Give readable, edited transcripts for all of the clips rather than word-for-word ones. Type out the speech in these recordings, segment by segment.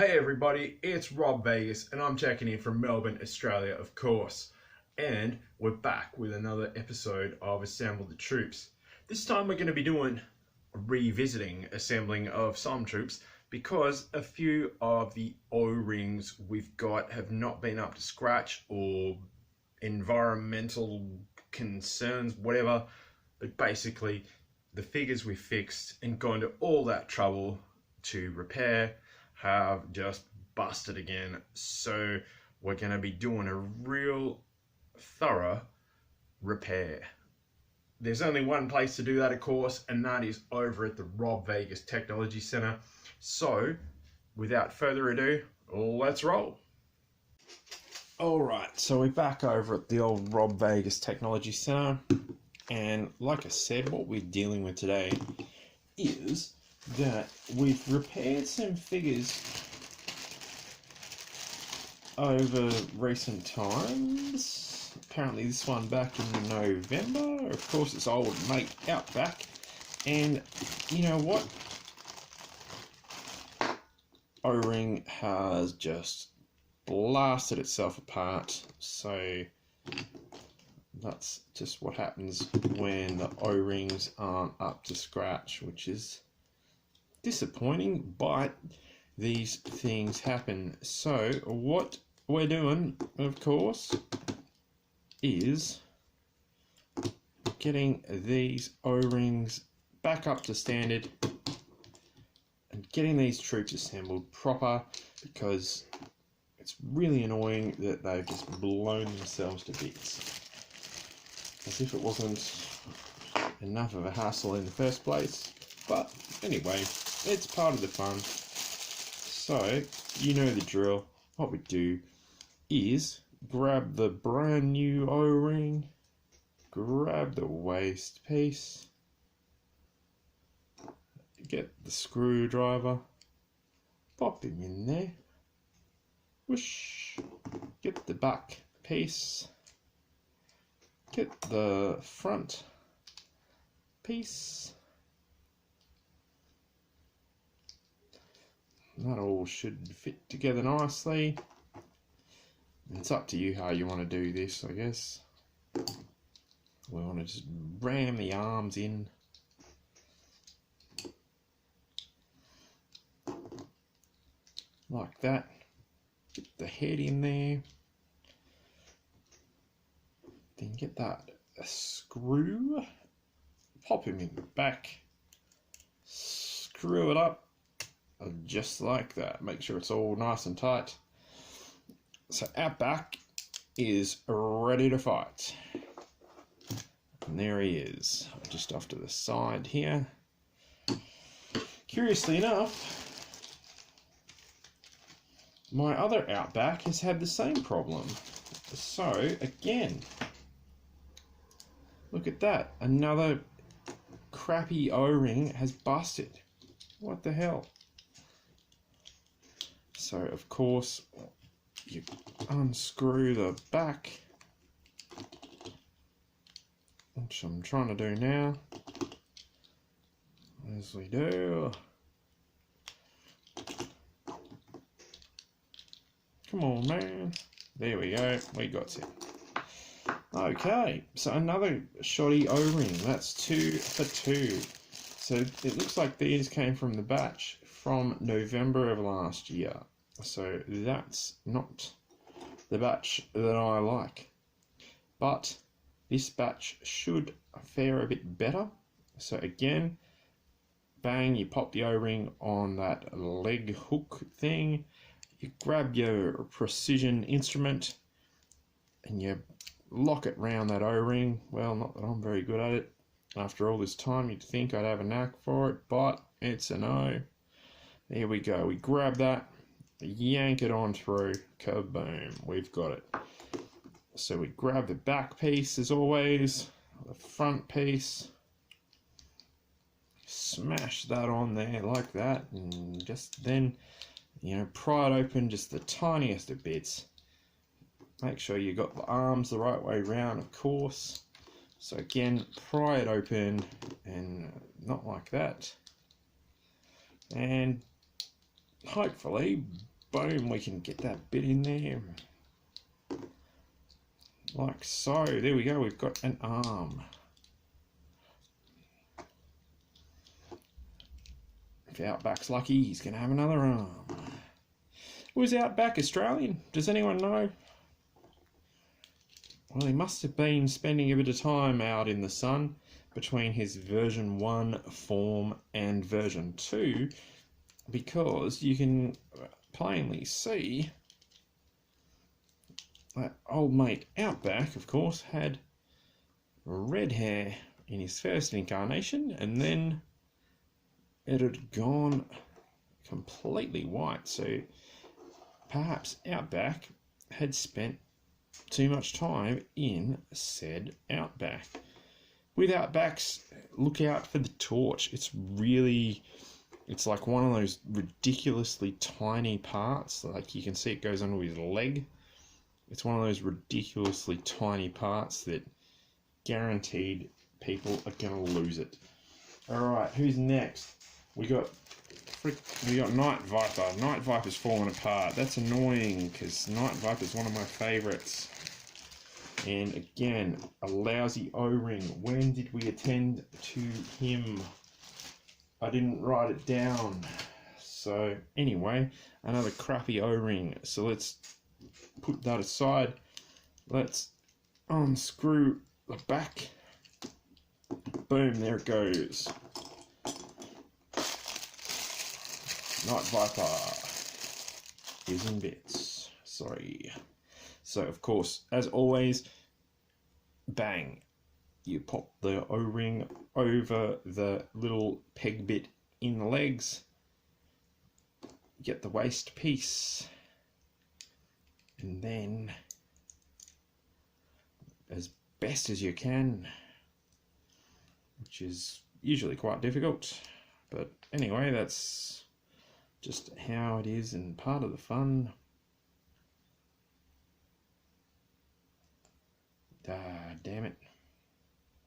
Hey everybody, it's Rob Vegas and I'm checking in from Melbourne, Australia, of course. And we're back with another episode of Assemble the Troops. This time we're going to be doing revisiting assembling of some troops because a few of the O-rings we've got have not been up to scratch or environmental concerns, whatever. But basically the figures we fixed and gone to all that trouble to repair have just busted again. So we're going to be doing a real thorough repair. There's only one place to do that, of course, and that is over at the Rob Vegas Technology Center. So without further ado, let's roll. Alright, so we're back over at the old Rob Vegas Technology Center, and like I said, what we're dealing with today is that we've repaired some figures over recent times. Apparently this one back in November. Of course, it's old mate Outback. And you know what? O-ring has just blasted itself apart. So that's just what happens when the O-rings aren't up to scratch, which is disappointing, but these things happen. So what we're doing, of course, is getting these O-rings back up to standard and getting these troops assembled proper, because it's really annoying that they've just blown themselves to bits, as if it wasn't enough of a hassle in the first place. But anyway, it's part of the fun. So, you know the drill. What we do is grab the brand new O-ring, grab the waste piece, get the screwdriver, pop him in there, whoosh, get the back piece, get the front piece. That all should fit together nicely. It's up to you how you want to do this, I guess. We want to just ram the arms in. Like that. Get the head in there. Then get that screw. Pop him in the back. Screw it up. Just like that. Make sure it's all nice and tight. So Outback is ready to fight. And there he is, just off to the side here. Curiously enough, my other Outback has had the same problem. So again, look at that. Another crappy O-ring has busted. What the hell? So of course you unscrew the back, which I'm trying to do now, as we do. Come on, man. There we go, we got it. Okay, so another shoddy O-ring. That's 2 for 2. So it looks like these came from the batch from November of last year. So that's not the batch that I like. But this batch should fare a bit better. So again, bang, you pop the O-ring on that leg hook thing. You grab your precision instrument and you lock it round that O-ring. Well, not that I'm very good at it. After all this time, you'd think I'd have a knack for it, but it's a no. There we go. We grab that, yank it on through, kaboom, we've got it. So we grab the back piece as always, the front piece, smash that on there like that, and just then, you know, pry it open just the tiniest of bits. Make sure you got the arms the right way round, of course. So again, pry it open, and not like that. And hopefully boom, we can get that bit in there. Like so. There we go, we've got an arm. If Outback's lucky, he's going to have another arm. Was Outback Australian? Does anyone know? Well, he must have been spending a bit of time out in the sun between his version 1 form and version 2, because you can plainly see that old mate Outback, of course, had red hair in his first incarnation, and then it had gone completely white. So perhaps Outback had spent too much time in said Outback. With Outbacks, look out for the torch. It's like one of those ridiculously tiny parts. Like you can see it goes under his leg. It's one of those ridiculously tiny parts that guaranteed people are going to lose it. Alright, who's next? We got Night Viper. Night Viper's falling apart. That's annoying because Night Viper's one of my favourites. And again, a lousy O-ring. When did we attend to him? I didn't write it down. So anyway, another crappy O-ring. So let's put that aside. Let's unscrew the back. Boom, there it goes. Night Viper is in bits. Sorry. So, of course, as always, bang, you pop the O-ring over the little peg bit in the legs, get the waist piece, and then, as best as you can, which is usually quite difficult, but anyway, that's just how it is and part of the fun. Ah, damn it.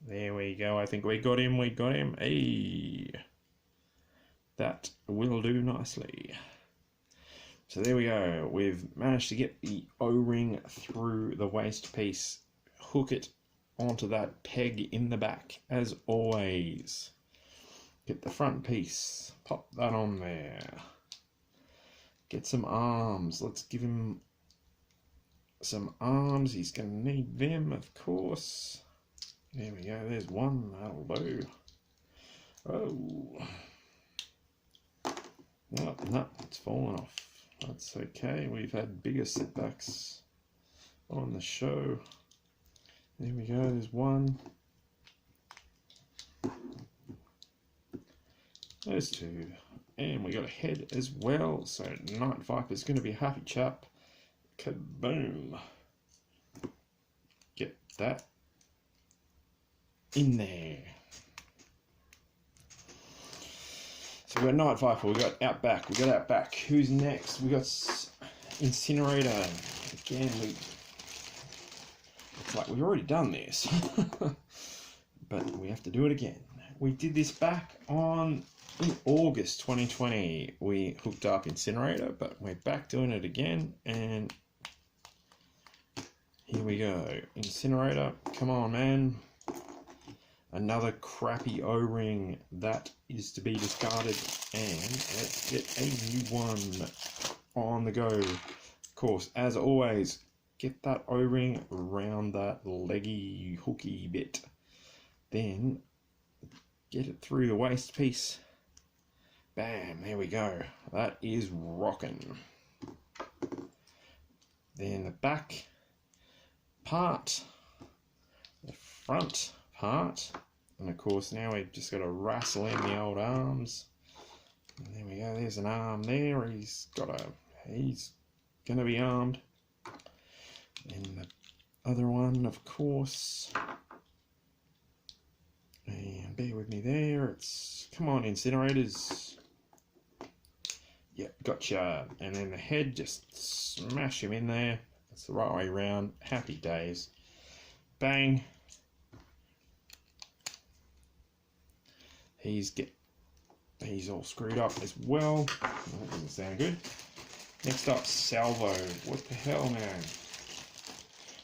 There we go. I think we got him. Hey. That will do nicely. So there we go. We've managed to get the O-ring through the waist piece. Hook it onto that peg in the back, as always. Get the front piece. Pop that on there. Get some arms. Let's give him some arms. He's going to need them, of course. There we go. There's one. That'll do. Oh. No, it's fallen off. That's okay. We've had bigger setbacks on the show. There we go. There's one. There's two. And we got a head as well. So Night Viper's going to be a happy chap. Kaboom. Get that in there. So we got Night Viper, we got Outback. Who's next? We got Incinerator. Again, it's like we've already done this. But we have to do it again. We did this back in August 2020. We hooked up Incinerator, but we're back doing it again, and here we go. Incinerator, come on, man. Another crappy O-ring that is to be discarded, and let's get a new one on the go. Of course, as always, get that O-ring around that leggy, hooky bit. Then get it through the waist piece. Bam, there we go. That is rocking. Then the back part, the front part, and of course now we've just got to wrestle in the old arms. And there we go, there's an arm there. He's gonna be armed. And the other one, of course. And bear with me there. It's, come on, Incinerators. Yep, gotcha. And then the head, just smash him in there. That's the right way around. Happy days. Bang. He's all screwed up as well. That doesn't sound good. Next up, salvo. What the hell, man?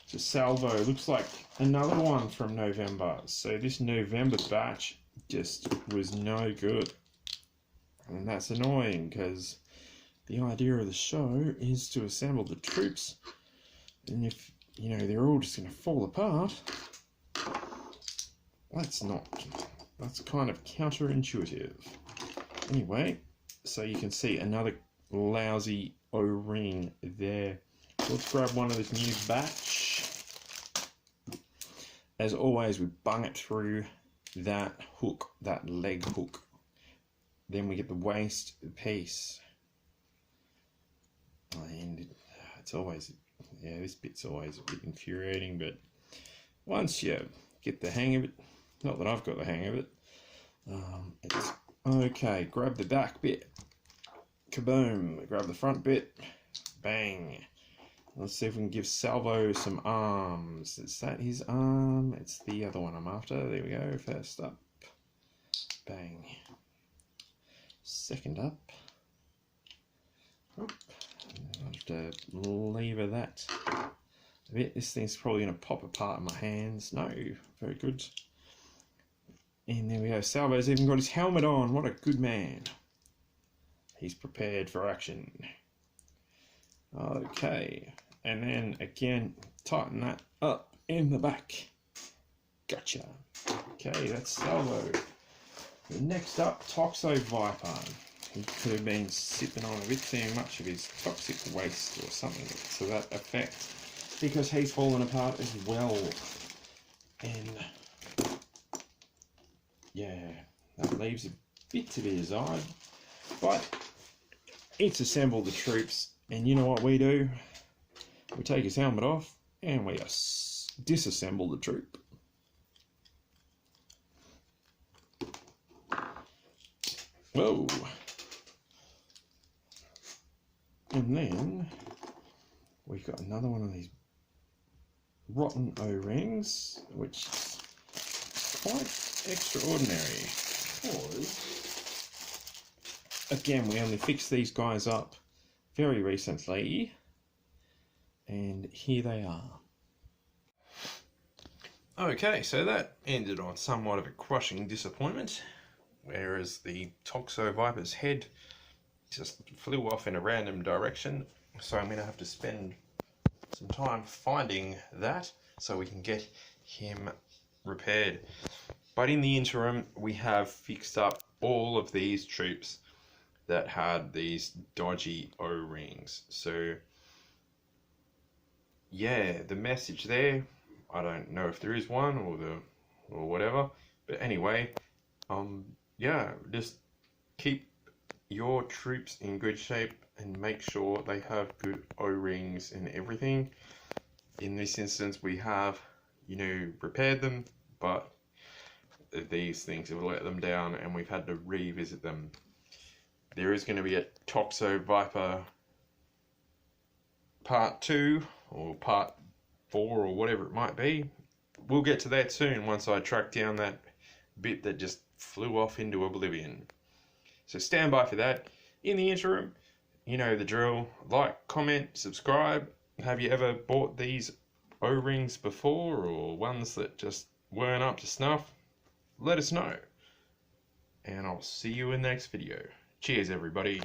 It's a salvo. Looks like another one from November. So this November batch just was no good. And that's annoying because the idea of the show is to assemble the troops. And if, you know, they're all just going to fall apart, that's kind of counterintuitive. Anyway, so you can see another lousy O-ring there. Let's grab one of this new batch. As always, we bung it through that hook, that leg hook. Then we get the waist piece. And it's always, yeah, this bit's always a bit infuriating, but once you get the hang of it, not that I've got the hang of it, it's okay. Grab the back bit, kaboom, grab the front bit, bang. Let's see if we can give Salvo some arms. Is that his arm? It's the other one I'm after. There we go. First up, bang. Second up, Oop. I'll have to lever that a bit. This thing's probably going to pop apart in my hands. No, very good. And there we go. Salvo's even got his helmet on. What a good man. He's prepared for action. Okay. And then again, tighten that up in the back. Gotcha. Okay, that's Salvo. Next up, Toxo Viper. He could have been sipping on a bit too much of his toxic waste or something to that effect, because he's fallen apart as well. And yeah, that leaves a bit to be desired, but it's assembled the troops. And you know what we do? We take his helmet off and we disassemble the troop. Whoa. And then we've got another one of these rotten O-rings, which is quite extraordinary. Because, again, we only fixed these guys up very recently, and here they are. Okay, so that ended on somewhat of a crushing disappointment, whereas the Toxo Viper's head just flew off in a random direction. So I'm going to have to spend some time finding that so we can get him repaired. But in the interim, we have fixed up all of these troops that had these dodgy O-rings. So yeah, the message there, I don't know if there is one or whatever, but anyway, yeah, just keep your troops in good shape and make sure they have good O-rings and everything. In this instance, we have, you know, repaired them, but these things have let them down and we've had to revisit them. There is going to be a Toxo Viper part 2 or part 4 or whatever it might be. We'll get to that soon once I track down that bit that just flew off into oblivion. So stand by for that. In the interim, you know the drill. Like, comment, subscribe. Have you ever bought these O-rings before, or ones that just weren't up to snuff? Let us know. And I'll see you in the next video. Cheers, everybody.